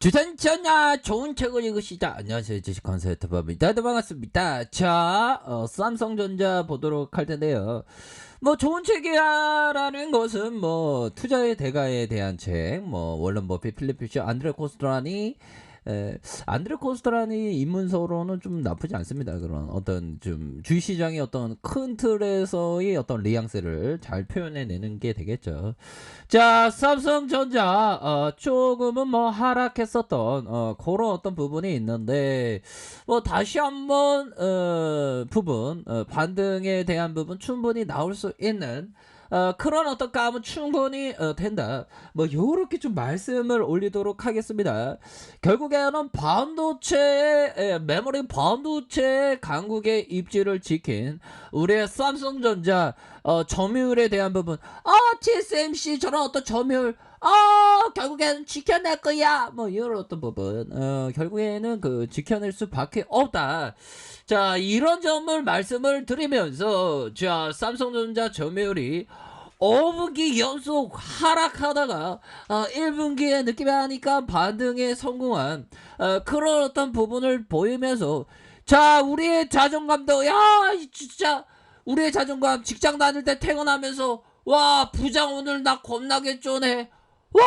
주전전야 좋은 책을 읽으시다. 안녕하세요. 주식 컨설트 법입니다. 반갑습니다. 자, 삼성전자 보도록 할 텐데요. 뭐 좋은 책이야라는 것은 뭐 투자의 대가에 대한 책, 뭐 월런 버핏, 필립 피셔, 안드레 코스트라니 입문서로는 좀 나쁘지 않습니다. 그런 어떤 좀 주식시장의 어떤 큰 틀에서의 어떤 뉘앙스를 잘 표현해내는 게 되겠죠. 자, 삼성전자 조금은 뭐 하락했었던 그런 어떤 부분이 있는데 뭐 다시 한번 부분 반등에 대한 부분 충분히 나올 수 있는 그런 어떤 감은 충분히 된다. 뭐 요렇게 좀 말씀을 올리도록 하겠습니다. 결국에는 반도체의 메모리 반도체의 강국의 입지를 지킨 우리의 삼성전자 점유율에 대한 부분, TSMC 저런 어떤 점유율 결국에는 지켜낼 거야, 뭐 이런 어떤 부분 결국에는 그 지켜낼 수밖에 없다. 자, 이런 점을 말씀을 드리면서, 자, 삼성전자 점유율이 5분기 연속 하락하다가 1분기에 느낌이 하니까 반등에 성공한 그런 어떤 부분을 보이면서, 자, 우리의 자존감도, 야 진짜 우리의 자존감, 직장 다닐 때 퇴근하면서, 와 부장 오늘 나 겁나게 쪼네, 와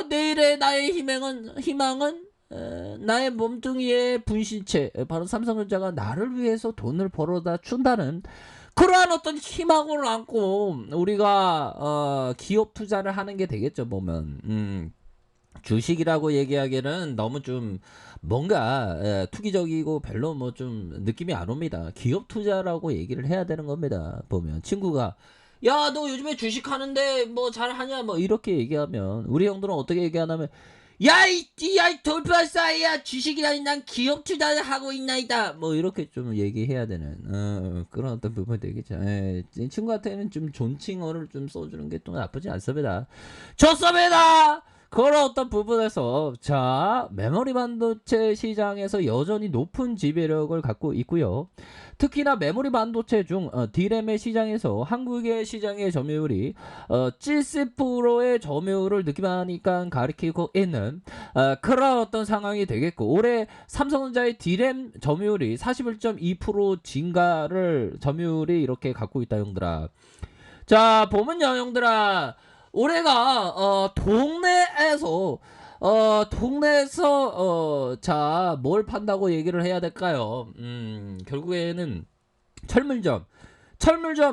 내일의 나의 희망은 나의 몸뚱이의 분신체, 바로 삼성전자가 나를 위해서 돈을 벌어다 준다는 그러한 어떤 희망을 안고 우리가 기업 투자를 하는 게 되겠죠. 보면 주식이라고 얘기하기에는 너무 좀 뭔가 투기적이고 별로 뭐 좀 느낌이 안 옵니다. 기업 투자라고 얘기를 해야 되는 겁니다. 보면 친구가, 야 너 요즘에 주식 하는데 뭐 잘하냐, 뭐 이렇게 얘기하면 우리 형들은 어떻게 얘기하냐면, 야이 돌팔사이야, 주식이라니 난 기업 투자를 하고 있나이다, 뭐 이렇게 좀 얘기해야 되는 그런 어떤 부분이 되겠죠. 이 친구한테는 좀 존칭어를 좀 써주는 게 또 나쁘지 않습니다. 좋습니다. 그런 어떤 부분에서, 자, 메모리 반도체 시장에서 여전히 높은 지배력을 갖고 있고요. 특히나 메모리 반도체 중 D램의 시장에서 한국의 시장의 점유율이 70%의 점유율을 느끼하니까 가리키고 있는 그런 어떤 상황이 되겠고, 올해 삼성전자의 D램 점유율이 41.2% 증가를 점유율이 이렇게 갖고 있다, 형들아. 자, 보면요, 형들아, 올해가 동네에서 자, 뭘 판다고 얘기를 해야 될까요? 결국에는 철물점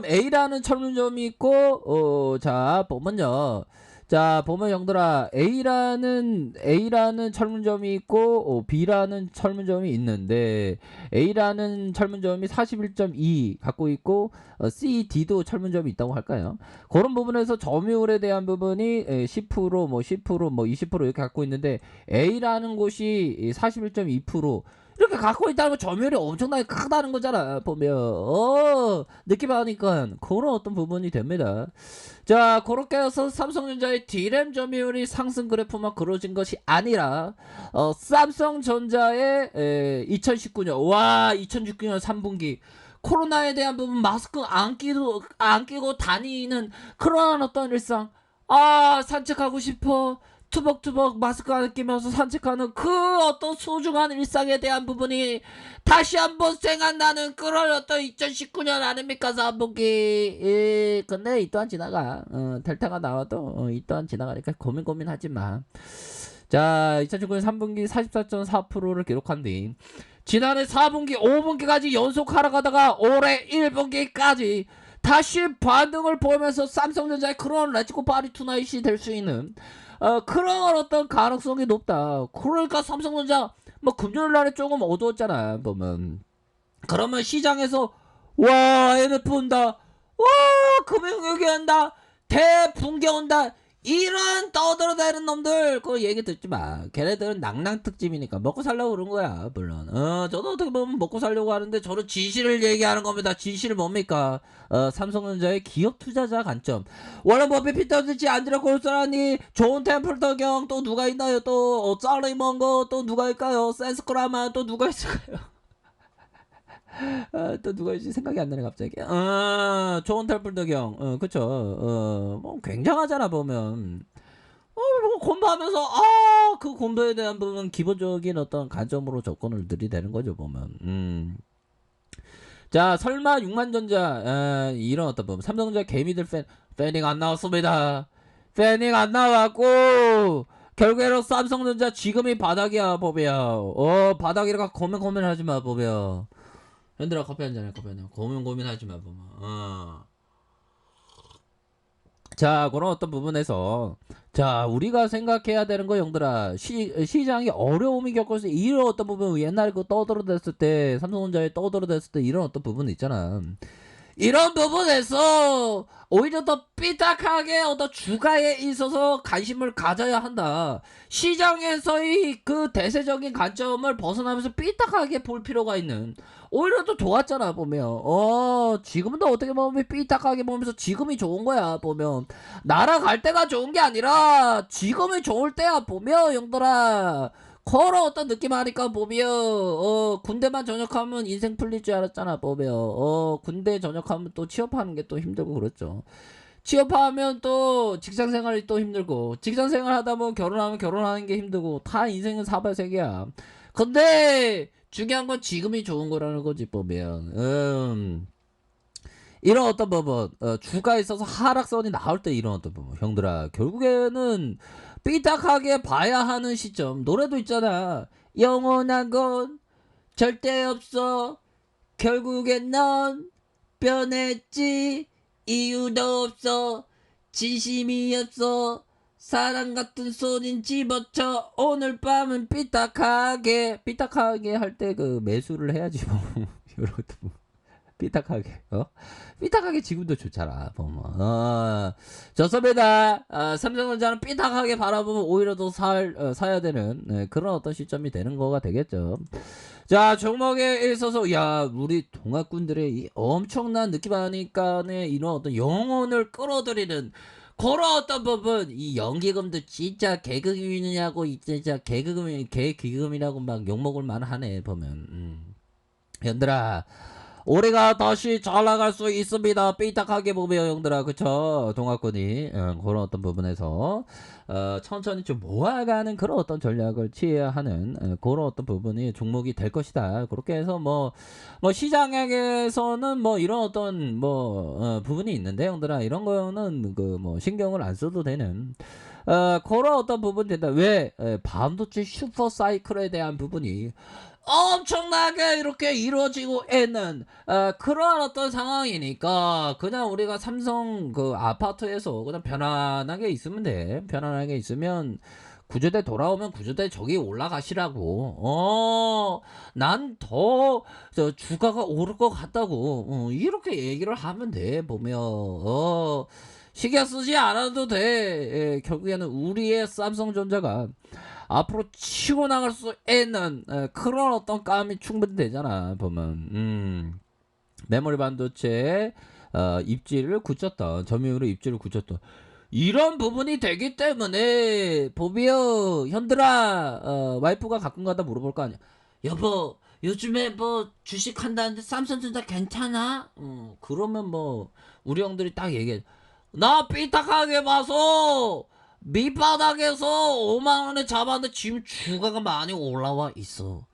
A라는 철물점이 있고, 자, 보면요. 자, 보면 형들아, A라는 철물점이 있고, B라는 철물점이 있는데, A라는 철물점이 41.2 갖고 있고, C, D도 철물점이 있다고 할까요? 그런 부분에서 점유율에 대한 부분이 10%, 뭐 10%, 뭐 20% 이렇게 갖고 있는데, A라는 곳이 41.2% 이렇게 갖고 있다는 건 점유율이 엄청나게 크다는 거잖아. 보면 느낌 하니까 그런 어떤 부분이 됩니다. 자, 그렇게 해서 삼성전자의 D램 점유율이 상승 그래프만 그려진 것이 아니라 삼성전자의 2019년 3분기 코로나에 대한 부분, 마스크 안 끼고 다니는 그러한 어떤 일상, 산책하고 싶어, 투벅투벅 마스크 안 끼면서 산책하는 그 어떤 소중한 일상에 대한 부분이 다시 한번 생각나는 그런 어떤 2019년 아닙니까, 3분기. 근데 이 또한 지나가. 델타가 나와도 이 또한 지나가니까 고민하지 마. 자, 2019년 3분기 44.4%를 기록한 뒤 지난해 4분기 5분기까지 연속 하락하다가 올해 1분기까지 다시 반등을 보이면서 삼성전자의 그런 레츠고 파리 투나잇이 될 수 있는 그런 어떤 가능성이 높다. 그러니까 삼성전자 뭐 금요일 날에 조금 어두웠잖아, 보면. 그러면 시장에서, 와 MF 온다, 와 금융위기 온다, 대붕괴 온다, 이런 떠들어대는 놈들 그 얘기 듣지 마. 걔네들은 낭낭 특집이니까 먹고 살려고 그런 거야, 물론. 저도 어떻게 보면 먹고 살려고 하는데 저는 진실을 얘기하는 겁니다. 진실은 뭡니까? 삼성전자의 기업 투자자 관점. 워런 버핏, 피터 린치, 안드레 골소라니, 존 템플턴 또 누가 있나요? 또 짤리 먼거 또 누가 있까요? 센스크라만 또 누가 있을까요? 또 누가 있지? 생각이 안 나네 갑자기. 존 템플턴 그쵸. 뭐 굉장하잖아, 보면. 공부하면서 그 공부에 대한 부분 기본적인 어떤 관점으로 접근을 들이대는 거죠 보면. 자 설마 6만전자 이런 어떤 부분 삼성전자 개미들 패닝 안 나왔습니다. 패닝 안 나왔고 결국에는 삼성전자 지금이 바닥이야 보면. 바닥이라가 고민하지마 보면. 현들아 커피 한잔해 커피 한잔. 고민하지마 보면. 자 그런 어떤 부분에서 자 우리가 생각해야 되는 거 형들아 시장이 어려움이 겪었을 때 이런 어떤 부분 옛날에 그 떠들어댔을 때 삼성전자에 떠들어댔을 때 이런 어떤 부분 있잖아. 이런 부분에서 오히려 더 삐딱하게 어떤 주가에 있어서 관심을 가져야 한다. 시장에서의 그 대세적인 관점을 벗어나면서 삐딱하게 볼 필요가 있는. 오히려 더 좋았잖아 보면. 지금도 어떻게 보면 삐딱하게 보면서 지금이 좋은 거야 보면. 날아갈 때가 좋은 게 아니라 지금이 좋을 때야 보면 형들아. 걸어 어떤 느낌 하니까 보면 군대만 전역하면 인생 풀릴 줄 알았잖아 보면. 군대 전역하면 또 취업하는 게 또 힘들고 그렇죠. 취업하면 또 직장 생활이 또 힘들고 직장 생활 하다 보면 결혼하면 결혼하는 게 힘들고 다 인생은 사발색이야. 근데 중요한 건 지금이 좋은 거라는 거지 보면. 이런 어떤 부분 주가에 있어서 하락선이 나올 때 이런 어떤 부분 형들아 결국에는 삐딱하게 봐야 하는 시점. 노래도 있잖아. 영원한 건 절대 없어. 결국엔 넌 변했지. 이유도 없어. 진심이 없어. 사랑 같은 손인 집어쳐. 오늘 밤은 삐딱하게 할 때 그 매수를 해야지 뭐. 이런 것도 뭐. 삐딱하게 삐딱하게 지금도 좋잖아 보면. 좋습니다. 삼성전자는 삐딱하게 바라보면 오히려 더 사야 되는 그런 어떤 시점이 되는 거가 되겠죠. 자 종목에 있어서 야 우리 동학군들의 이 엄청난 느낌 하니까는 이런 어떤 영혼을 끌어들이는 그런 어떤 부분. 이 연기금도 진짜 개그금이냐고 진짜 개기금이라고 막 욕먹을 만하네 보면. 현들아 올해가 다시 잘 나갈 수 있습니다. 삐딱하게 보면 형들아 그쵸 동학군이 그런 어떤 부분에서 천천히 좀 모아가는 그런 어떤 전략을 취해야 하는 그런 어떤 부분이 종목이 될 것이다. 그렇게 해서 뭐 시장에서는 뭐 이런 어떤 부분이 있는데 형들아 이런 거는 그 뭐 신경을 안 써도 되는 그런 어떤 부분 된다. 왜 반도체 슈퍼 사이클에 대한 부분이 엄청나게 이렇게 이루어지고 있는 그러한 어떤 상황이니까 그냥 우리가 삼성 그 아파트에서 그냥 편안하게 있으면 돼. 편안하게 있으면 구조대 돌아오면 구조대 저기 올라가시라고. 난 더 주가가 오를 것 같다고 이렇게 얘기를 하면 돼 보면. 신경 쓰지 않아도 돼. 결국에는 우리의 삼성전자가 앞으로 치고 나갈 수 있는 그런 어떤 감이 충분히 되잖아 보면. 메모리 반도체 입지를 굳혔던 점유율의 입지를 굳혔던 이런 부분이 되기 때문에 보면 현들아 와이프가 가끔가다 물어볼 거 아니야. 여보 요즘에 뭐 주식 한다는데 삼성전자 괜찮아? 그러면 뭐 우리 형들이 딱 얘기해. 나 삐딱하게 봐서 밑바닥에서 5만원에 잡았는데 지금 주가가 많이 올라와 있어.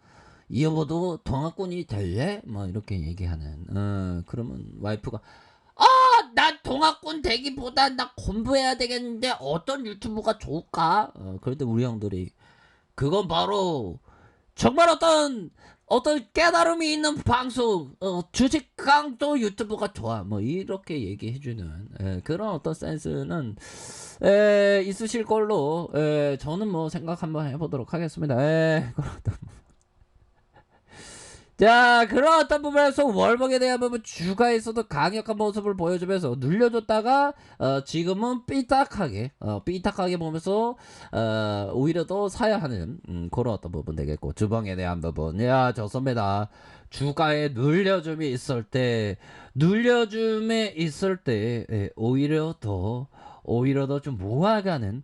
이 여보도 동학군이 될래? 뭐 이렇게 얘기하는. 그러면 와이프가 난 동학군 되기보단 나 공부해야 되겠는데 어떤 유튜브가 좋을까? 그런데 우리 형들이 그건 바로 정말 어떤 깨달음이 있는 방송 주식 강도 유튜브가 좋아 뭐 이렇게 얘기해주는 그런 어떤 센스는 있으실 걸로 저는 뭐 생각 한번 해보도록 하겠습니다. 자 그런 어떤 부분에서 월봉에 대한 부분 주가에서도 강력한 모습을 보여주면서 눌려줬다가 지금은 삐딱하게 보면서 오히려 더 사야 하는 그런 어떤 부분 되겠고 주봉에 대한 부분 야 좋습니다. 주가에 눌려줌이 있을 때 오히려 더 좀 모아가는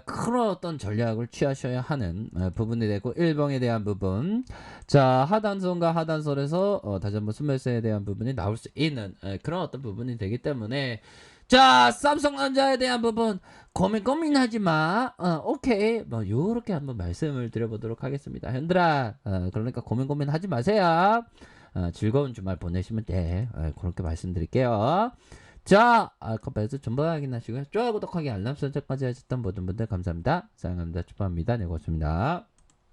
그런 어떤 전략을 취하셔야 하는 부분이 되고 일봉에 대한 부분 자 하단선과 하단선에서 다시 한번 순매수에 대한 부분이 나올 수 있는 그런 어떤 부분이 되기 때문에 자, 삼성전자에 대한 부분 고민하지 마. 오케이. 뭐 요렇게 한번 말씀을 드려보도록 하겠습니다. 현들아, 그러니까 고민하지 마세요. 즐거운 주말 보내시면 돼. 그렇게 말씀드릴게요. 자, 컴퓨터 전부 확인하시고요. 좋아요, 구독하기, 알람 설정까지 하셨던 모든 분들 감사합니다. 사랑합니다. 축하합니다. 네, 고맙습니다.